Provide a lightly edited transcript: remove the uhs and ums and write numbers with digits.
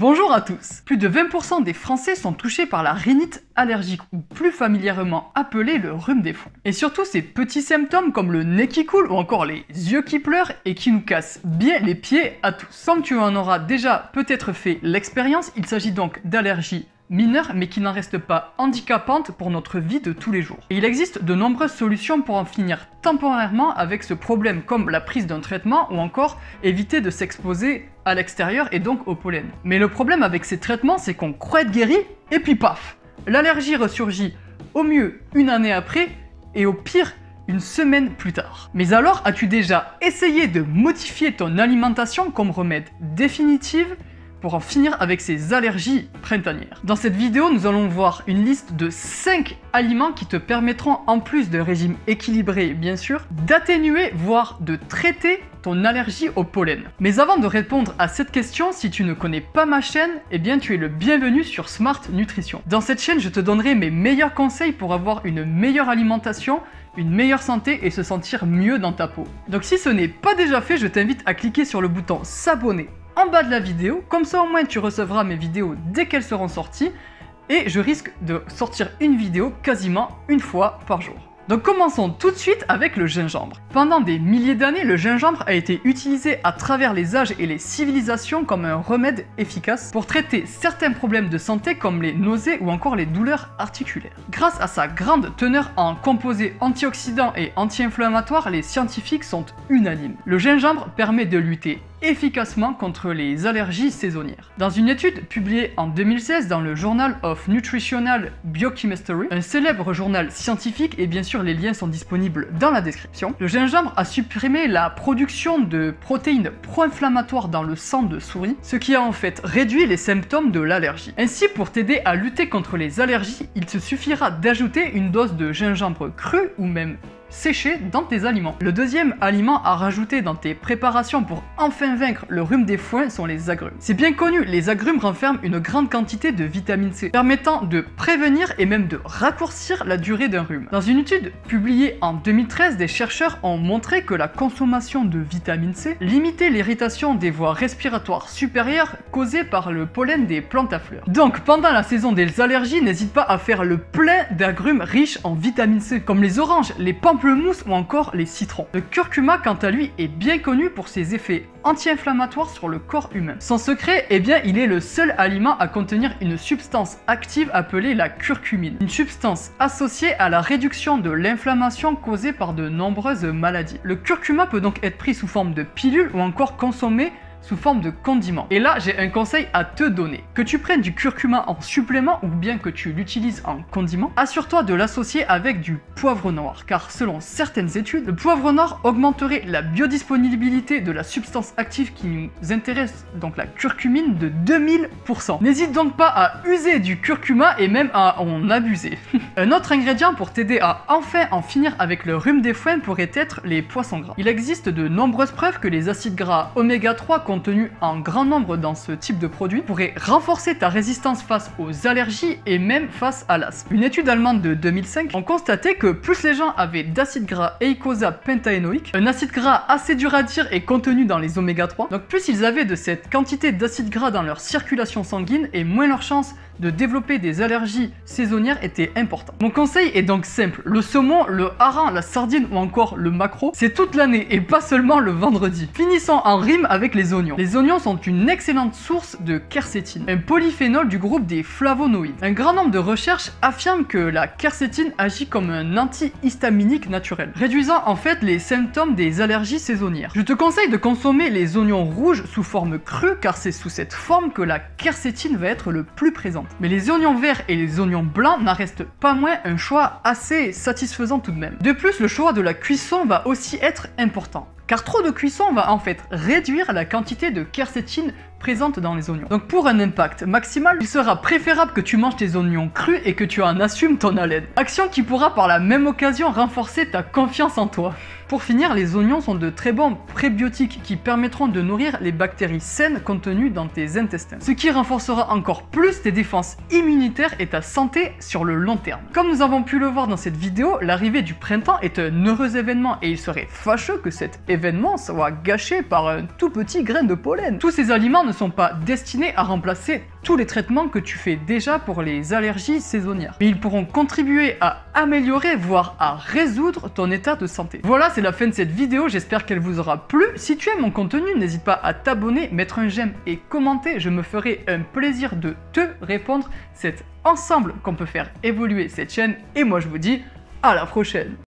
Bonjour à tous. Plus de 20% des Français sont touchés par la rhinite allergique ou plus familièrement appelée le rhume des foins. Et surtout ces petits symptômes comme le nez qui coule ou encore les yeux qui pleurent et qui nous cassent bien les pieds à tous. Comme tu en auras déjà peut-être fait l'expérience, il s'agit donc d'allergies mineure mais qui n'en reste pas handicapante pour notre vie de tous les jours. Et il existe de nombreuses solutions pour en finir temporairement avec ce problème, comme la prise d'un traitement ou encore éviter de s'exposer à l'extérieur et donc au pollen. Mais le problème avec ces traitements, c'est qu'on croit être guéri et puis paf, l'allergie ressurgit au mieux une année après et au pire une semaine plus tard. Mais alors, as-tu déjà essayé de modifier ton alimentation comme remède définitif pour en finir avec ces allergies printanières? Dans cette vidéo, nous allons voir une liste de 5 aliments qui te permettront, en plus d'un régime équilibré bien sûr, d'atténuer voire de traiter ton allergie au pollen. Mais avant de répondre à cette question, si tu ne connais pas ma chaîne, eh bien tu es le bienvenu sur Smart Nutrition. Dans cette chaîne, je te donnerai mes meilleurs conseils pour avoir une meilleure alimentation, une meilleure santé et se sentir mieux dans ta peau. Donc si ce n'est pas déjà fait, je t'invite à cliquer sur le bouton s'abonner en bas de la vidéo, comme ça au moins tu recevras mes vidéos dès qu'elles seront sorties et je risque de sortir une vidéo quasiment une fois par jour. Donc commençons tout de suite avec le gingembre. Pendant des milliers d'années, le gingembre a été utilisé à travers les âges et les civilisations comme un remède efficace pour traiter certains problèmes de santé comme les nausées ou encore les douleurs articulaires. Grâce à sa grande teneur en composés antioxydants et anti-inflammatoires, les scientifiques sont unanimes. Le gingembre permet de lutter efficacement contre les allergies saisonnières. Dans une étude publiée en 2016 dans le Journal of Nutritional Biochemistry, un célèbre journal scientifique, et bien sûr les liens sont disponibles dans la description, le gingembre a supprimé la production de protéines pro-inflammatoires dans le sang de souris, ce qui a en fait réduit les symptômes de l'allergie. Ainsi, pour t'aider à lutter contre les allergies, il te suffira d'ajouter une dose de gingembre cru ou même séché dans tes aliments. Le deuxième aliment à rajouter dans tes préparations pour enfin vaincre le rhume des foins sont les agrumes. C'est bien connu, les agrumes renferment une grande quantité de vitamine C, permettant de prévenir et même de raccourcir la durée d'un rhume. Dans une étude publiée en 2013, des chercheurs ont montré que la consommation de vitamine C limitait l'irritation des voies respiratoires supérieures causée par le pollen des plantes à fleurs. Donc pendant la saison des allergies, n'hésite pas à faire le plein d'agrumes riches en vitamine C, comme les oranges, les pamplemousses ou encore les citrons. Le curcuma, quant à lui, est bien connu pour ses effets anti-inflammatoires sur le corps humain. Son secret, eh bien, il est le seul aliment à contenir une substance active appelée la curcumine, une substance associée à la réduction de l'inflammation causée par de nombreuses maladies. Le curcuma peut donc être pris sous forme de pilule ou encore consommé sous forme de condiment. Et là, j'ai un conseil à te donner. Que tu prennes du curcuma en supplément ou bien que tu l'utilises en condiment, assure-toi de l'associer avec du poivre noir, car selon certaines études, le poivre noir augmenterait la biodisponibilité de la substance active qui nous intéresse, donc la curcumine, de 2000%. N'hésite donc pas à user du curcuma et même à en abuser. Un autre ingrédient pour t'aider à enfin en finir avec le rhume des foins pourrait être les poissons gras. Il existe de nombreuses preuves que les acides gras oméga 3 contenus en grand nombre dans ce type de produit pourrait renforcer ta résistance face aux allergies et même face à l'asthme. Une étude allemande de 2005 a constaté que plus les gens avaient d'acide gras eicosa pentaénoïque, un acide gras assez dur à dire et contenu dans les oméga 3, donc plus ils avaient de cette quantité d'acide gras dans leur circulation sanguine et moins leur chance de développer des allergies saisonnières était important. Mon conseil est donc simple, le saumon, le hareng, la sardine ou encore le maquereau, c'est toute l'année et pas seulement le vendredi. Finissons en rime avec les oignons. Les oignons sont une excellente source de quercétine, un polyphénol du groupe des flavonoïdes. Un grand nombre de recherches affirment que la quercétine agit comme un antihistaminique naturel, réduisant en fait les symptômes des allergies saisonnières. Je te conseille de consommer les oignons rouges sous forme crue car c'est sous cette forme que la quercétine va être le plus présente. Mais les oignons verts et les oignons blancs n'en restent pas moins un choix assez satisfaisant tout de même. De plus, le choix de la cuisson va aussi être important, car trop de cuisson va en fait réduire la quantité de quercétine présente dans les oignons. Donc pour un impact maximal, il sera préférable que tu manges tes oignons crus et que tu en assumes ton haleine. Action qui pourra par la même occasion renforcer ta confiance en toi. Pour finir, les oignons sont de très bons prébiotiques qui permettront de nourrir les bactéries saines contenues dans tes intestins, ce qui renforcera encore plus tes défenses immunitaires et ta santé sur le long terme. Comme nous avons pu le voir dans cette vidéo, l'arrivée du printemps est un heureux événement et il serait fâcheux que cet événement soit gâché par un tout petit grain de pollen. Tous ces aliments ne sont pas destinés à remplacer tous les traitements que tu fais déjà pour les allergies saisonnières. Mais ils pourront contribuer à améliorer, voire à résoudre ton état de santé. Voilà, c'est la fin de cette vidéo, j'espère qu'elle vous aura plu. Si tu aimes mon contenu, n'hésite pas à t'abonner, mettre un j'aime et commenter, je me ferai un plaisir de te répondre. C'est ensemble qu'on peut faire évoluer cette chaîne et moi je vous dis à la prochaine.